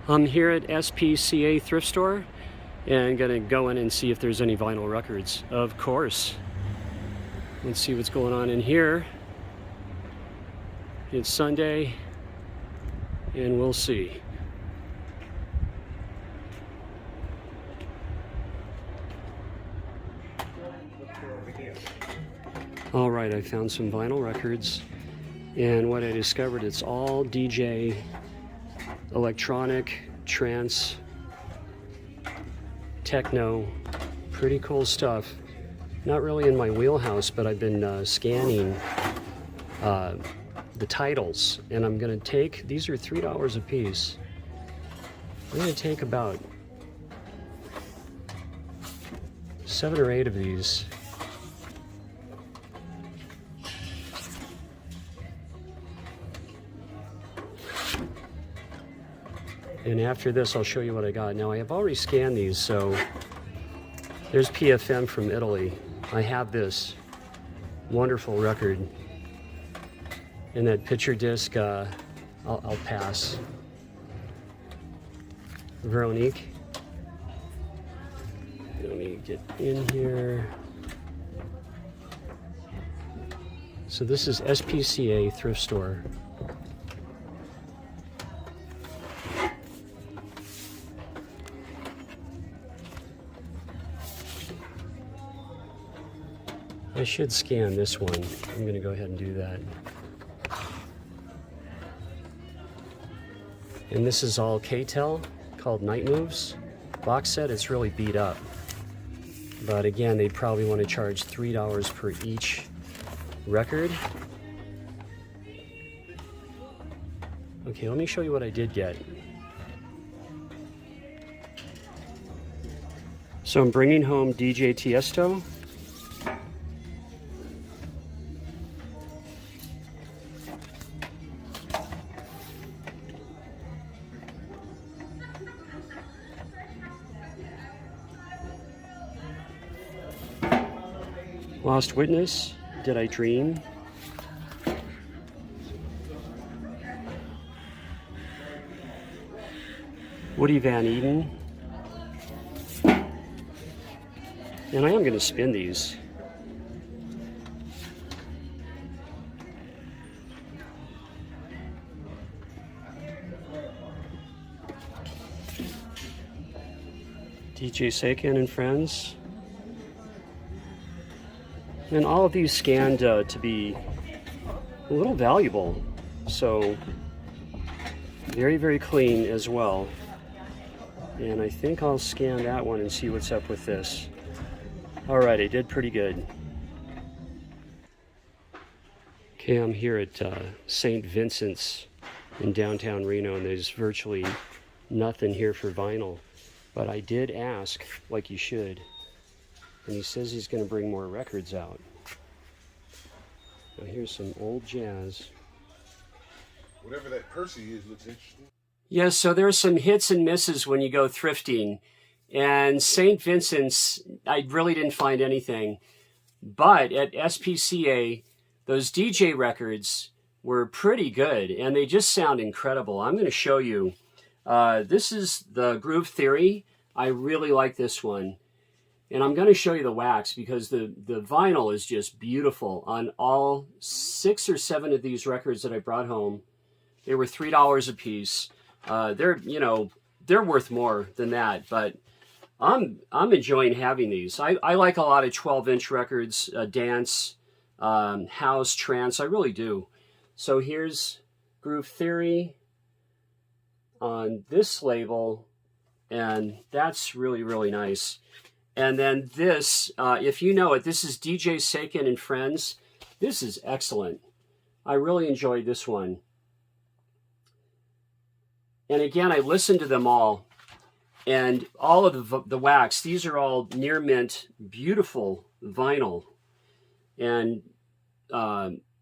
I'm here at SPCA thrift store and gonna go in and see if there's any vinyl records. Of course. Let's see what's going on in here. It's Sunday and we'll see. All right, I found some vinyl records, and what I discovered, it's all DJ, electronic, trance, techno, pretty cool stuff. Not really in my wheelhouse, but I've been scanning the titles, and I'm gonna take, these are $3 a piece. I'm gonna take about 7 or 8 of these. And after this, I'll show you what I got. Now, I have already scanned these, so there's PFM from Italy. I have this wonderful record. And that picture disc, I'll pass. Veronique. Let me get in here. So this is SPCA thrift store. I should scan this one. I'm going to go ahead and do that. And this is all K-Tel, called Night Moves. Box set, it's really beat up. But again, they'd probably want to charge $3 per each record. Okay, let me show you what I did get. So I'm bringing home DJ Tiesto. Lost Witness, Did I Dream? Woody Van Eden. And I am going to spin these. DJ Sakin and Friends. And all of these scanned to be a little valuable, so very, very clean as well. And I think I'll scan that one and see what's up with this. All right, I did pretty good. Okay, I'm here at St. Vincent's in downtown Reno, and there's virtually nothing here for vinyl. But I did ask, like you should, and he says he's going to bring more records out. Now here's some old jazz. Whatever that Percy is looks interesting. Yes, so there's some hits and misses when you go thrifting. And St. Vincent's, I really didn't find anything. But at SPCA, those DJ records were pretty good, and they just sound incredible. I'm going to show you. This is the Groove Theory. I really like this one. And I'm going to show you the wax because the vinyl is just beautiful on all 6 or 7 of these records that I brought home. They were $3 a piece. They're worth more than that, but I'm enjoying having these. I like a lot of 12-inch records, dance, house, trance. I really do. So here's Groove Theory on this label, and that's really, really nice. And then this, if you know it, this is DJ Sakin and Friends. This is excellent. I really enjoyed this one. And again, I listened to them all. And all of the wax, these are all near mint, beautiful vinyl. And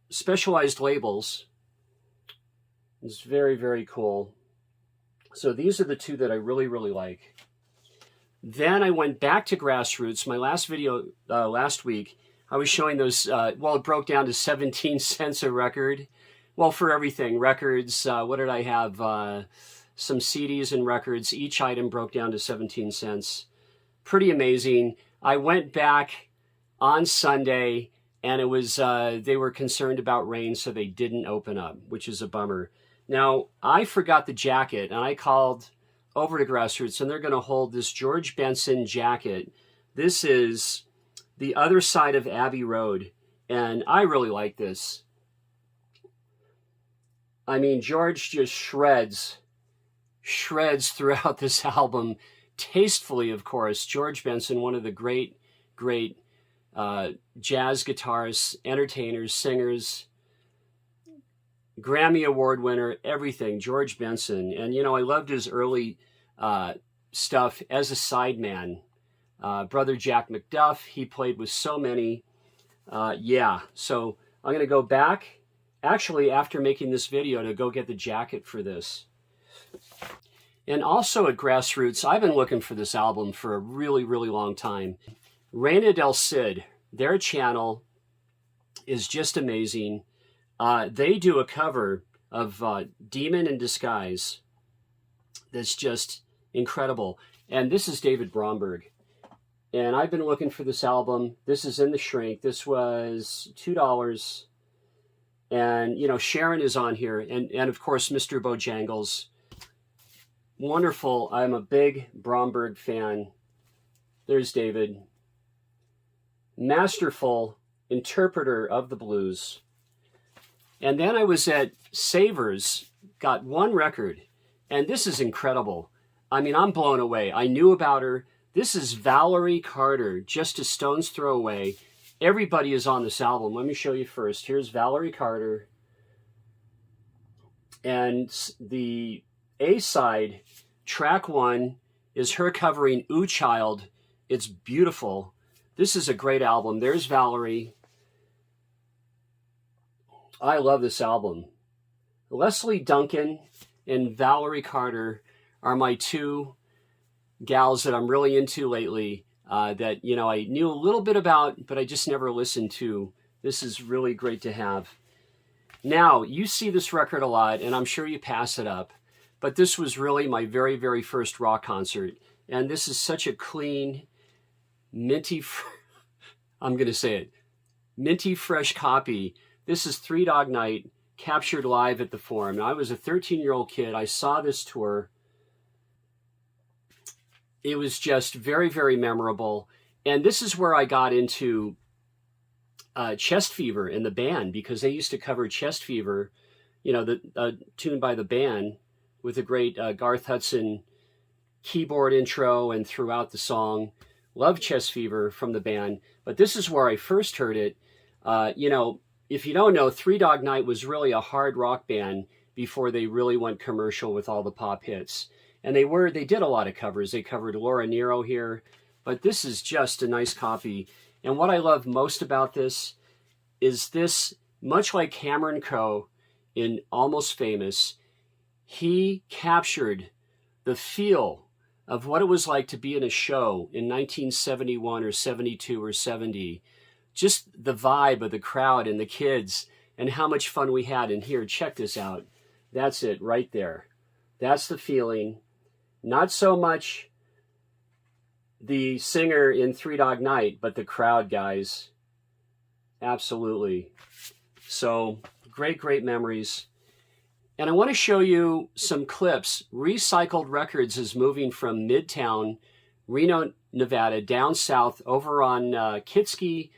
specialized labels. It's very, very cool. So these are the 2 that I really, really like. Then I went back to Grassroots. My last video last week, I was showing those, it broke down to 17 cents a record. Well, for everything, records, what did I have? some CDs and records. Each item broke down to 17 cents. Pretty amazing. I went back on Sunday, and it was they were concerned about rain, so they didn't open up, which is a bummer. Now, I forgot the jacket, and I called over to Grassroots, and they're going to hold this George Benson jacket. This is The Other Side of Abbey Road, and I really like this. I mean, George just shreds throughout this album, tastefully, of course. George Benson, one of the great jazz guitarists, entertainers, singers, Grammy Award winner, everything, George Benson. And, you know, I loved his early stuff as a sideman. Brother Jack McDuff, he played with so many. Yeah, so I'm going to go back, actually, after making this video, to go get the jacket for this. And also at Grassroots, I've been looking for this album for a really, really long time. Reno del Cid, their channel is just amazing. They do a cover of Demon in Disguise that's just incredible. And this is David Bromberg. And I've been looking for this album. This is in the shrink. This was $2. And, you know, Sharon is on here. And of course, Mr. Bojangles. Wonderful. I'm a big Bromberg fan. There's David. Masterful interpreter of the blues. And then I was at Savers, got one record, and this is incredible. I mean, I'm blown away. I knew about her. This is Valerie Carter, just a stone's throw away. Everybody is on this album. Let me show you first. Here's Valerie Carter. And the A-side, track 1, is her covering Ooh Child. It's beautiful. This is a great album. There's Valerie. I love this album. Leslie Duncan and Valerie Carter are my two gals that I'm really into lately, that, you know, I knew a little bit about, but I just never listened to. This is really great to have. Now, you see this record a lot, and I'm sure you pass it up, but this was really my very, very first rock concert. And this is such a clean, minty, I'm going to say it, minty fresh copy. This is Three Dog Night, captured live at the Forum. Now, I was a 13-year-old kid. I saw this tour. It was just very, very memorable. And this is where I got into Chest Fever in the band, because they used to cover Chest Fever, you know, the tune by the band with a great Garth Hudson keyboard intro and throughout the song. Love Chest Fever from the band. But this is where I first heard it. You know, if you don't know, Three Dog Night was really a hard rock band before they really went commercial with all the pop hits. And they did a lot of covers. They covered Laura Nyro here, but this is just a nice copy. And what I love most about this is this, much like Cameron Crowe in Almost Famous, he captured the feel of what it was like to be in a show in 1971 or 72 or 70. Just the vibe of the crowd and the kids and how much fun we had. And here, check this out. That's it right there. That's the feeling. Not so much the singer in Three Dog Night, but the crowd, guys. Absolutely. So, great, great memories. And I want to show you some clips. Recycled Records is moving from Midtown, Reno, Nevada, down south over on Kietzke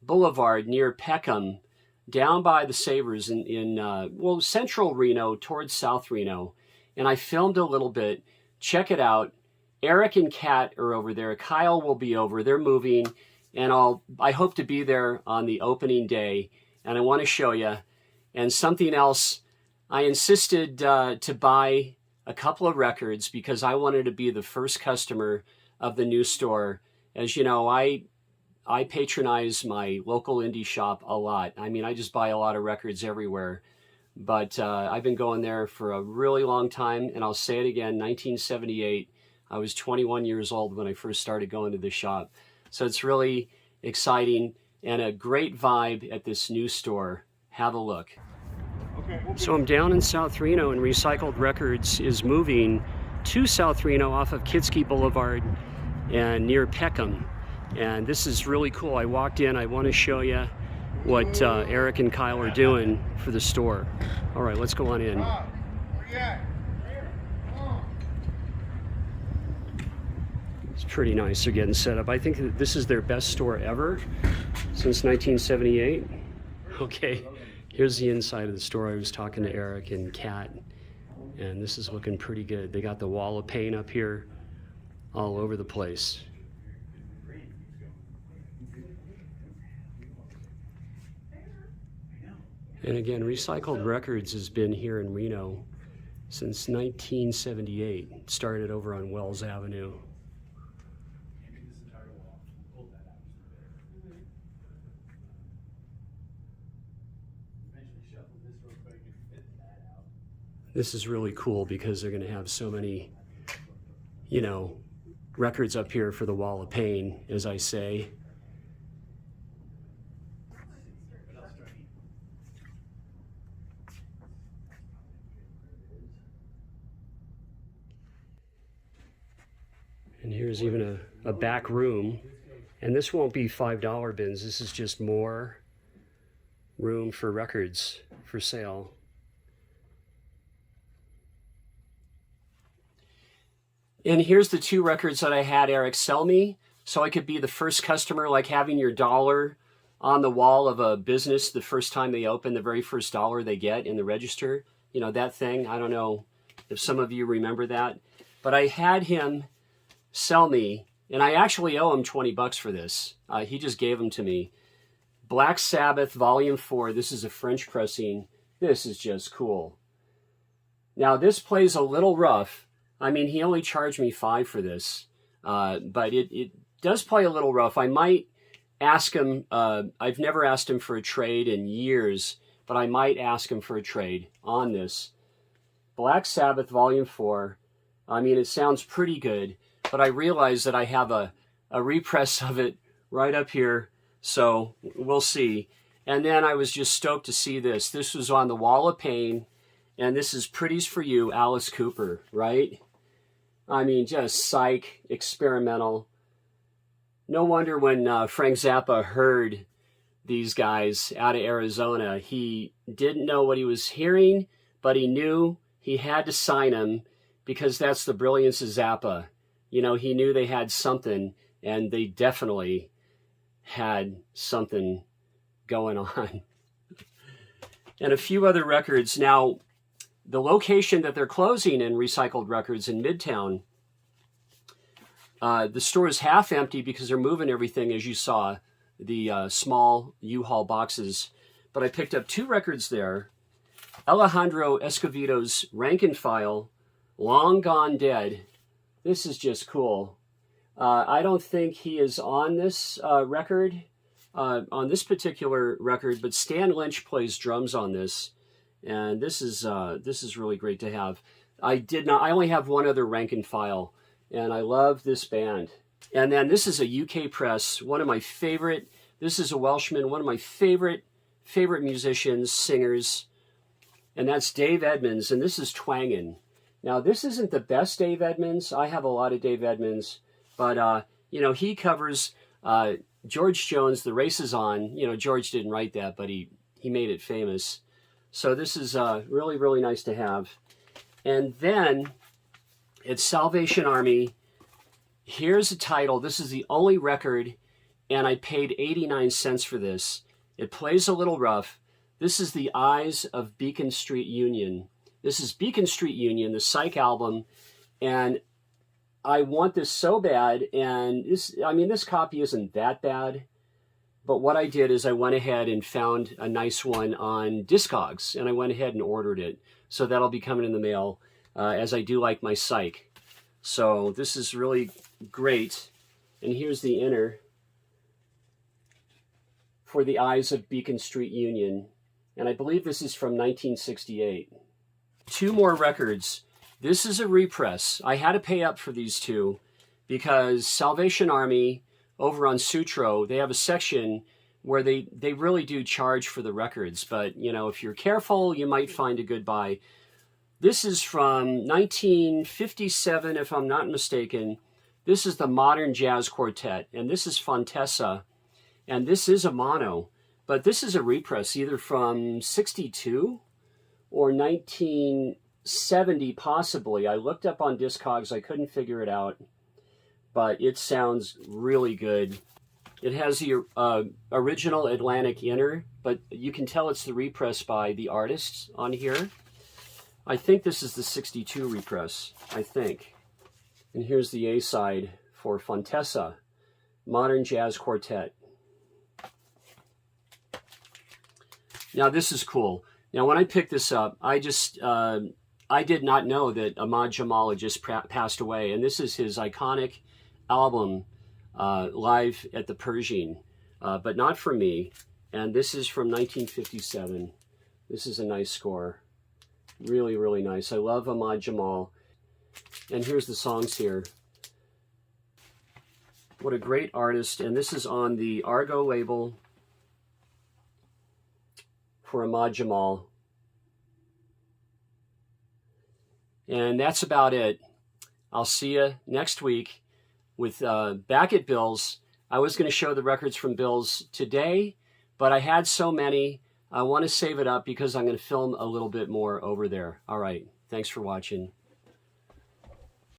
Boulevard near Peckham, down by the Savers in central Reno towards South Reno. And I filmed a little bit. Check it out. Eric and Kat are over there. Kyle will be over. They're moving, and I hope to be there on the opening day. And I want to show you. And something else, I insisted to buy a couple of records because I wanted to be the first customer of the new store. As you know, I patronize my local indie shop a lot. I mean, I just buy a lot of records everywhere. But I've been going there for a really long time, and I'll say it again, 1978. I was 21 years old when I first started going to the shop. So it's really exciting and a great vibe at this new store. Have a look. So I'm down in South Reno, and Recycled Records is moving to South Reno off of Kietzke Boulevard and near Peckham. And this is really cool. I walked in. I want to show you what Eric and Kyle are doing for the store. All right, let's go on in. It's pretty nice. They're getting set up. I think that this is their best store ever since 1978. Okay, here's the inside of the store. I was talking to Eric and Kat, and this is looking pretty good. They got the wall of paint up here all over the place. And again, Recycled Records has been here in Reno since 1978. It started over on Wells Avenue. This is really cool because they're going to have so many, you know, records up here for the wall of pain, as I say. And here's even a back room. And this won't be $5 bins. This is just more room for records for sale. And here's the 2 records that I had Eric sell me, so I could be the first customer, like having your dollar on the wall of a business the first time they open, the very first dollar they get in the register. You know, that thing. I don't know if some of you remember that. But I had him sell me, and I actually owe him 20 bucks for this. He just gave them to me. Black Sabbath Volume 4. This is a French pressing. This is just cool. Now, this plays a little rough. I mean, he only charged me $5 for this, but it does play a little rough. I might ask him. I've never asked him for a trade in years, but I might ask him for a trade on this. Black Sabbath Volume 4. I mean, it sounds pretty good, but I realize that I have a repress of it right up here, so we'll see. And then I was just stoked to see this. This was on the wall of pain, and this is Pretty's for You, Alice Cooper, right? I mean, just psych, experimental. No wonder when Frank Zappa heard these guys out of Arizona, he didn't know what he was hearing, but he knew he had to sign them because that's the brilliance of Zappa. You know, he knew they had something, and they definitely had something going on. And a few other records. Now, the location that they're closing in Recycled Records in Midtown, the store is half empty because they're moving everything, as you saw, the small U-Haul boxes. But I picked up 2 records there. Alejandro Escovedo's Rank and File, Long Gone Dead. This is just cool. I don't think he is on this record, on this particular record, but Stan Lynch plays drums on this. And this is really great to have. I only have one other Rank and File, and I love this band. And then this is a UK press, one of my favorite. This is a Welshman, one of my favorite musicians, singers, and that's Dave Edmunds, and this is Twangin'. Now, this isn't the best Dave Edmunds. I have a lot of Dave Edmunds, but you know, he covers George Jones, The Race Is On. You know, George didn't write that, but he made it famous. So this is really, really nice to have. And then it's Salvation Army. Here's a title. This is the only record, and I paid 89 cents for this. It plays a little rough. This is The Eyes of Beacon Street Union. This is Beacon Street Union, the Psych album, and I want this so bad. And this copy isn't that bad. But what I did is I went ahead and found a nice one on Discogs, and I went ahead and ordered it. So that'll be coming in the mail, as I do like my Psych. So this is really great. And here's the inner for The Eyes of Beacon Street Union. And I believe this is from 1968. 2 more records. This is a repress. I had to pay up for these 2 because Salvation Army over on Sutro, they have a section where they really do charge for the records. But, you know, if you're careful, you might find a good buy. This is from 1957, if I'm not mistaken. This is the Modern Jazz Quartet, and this is Fontessa, and this is a mono, but this is a repress either from 62 or 1970 possibly. I looked up on Discogs, I couldn't figure it out, but it sounds really good. It has the original Atlantic inner, but you can tell it's the repress by the artists on here. I think this is the 62 repress, I think. And here's the A side for Fontessa, Modern Jazz Quartet. Now this is cool. Now when I picked this up, I did not know that Ahmad Jamal had just passed away. And this is his iconic album, Live at the Pershing, but not for me. And this is from 1957. This is a nice score. Really, really nice. I love Ahmad Jamal. And here's the songs here. What a great artist. And this is on the Argo label for Ahmad Jamal. And that's about it. I'll see you next week with back at Bill's. I was going to show the records from Bill's today, but I had so many. I want to save it up because I'm going to film a little bit more over there. All right. Thanks for watching.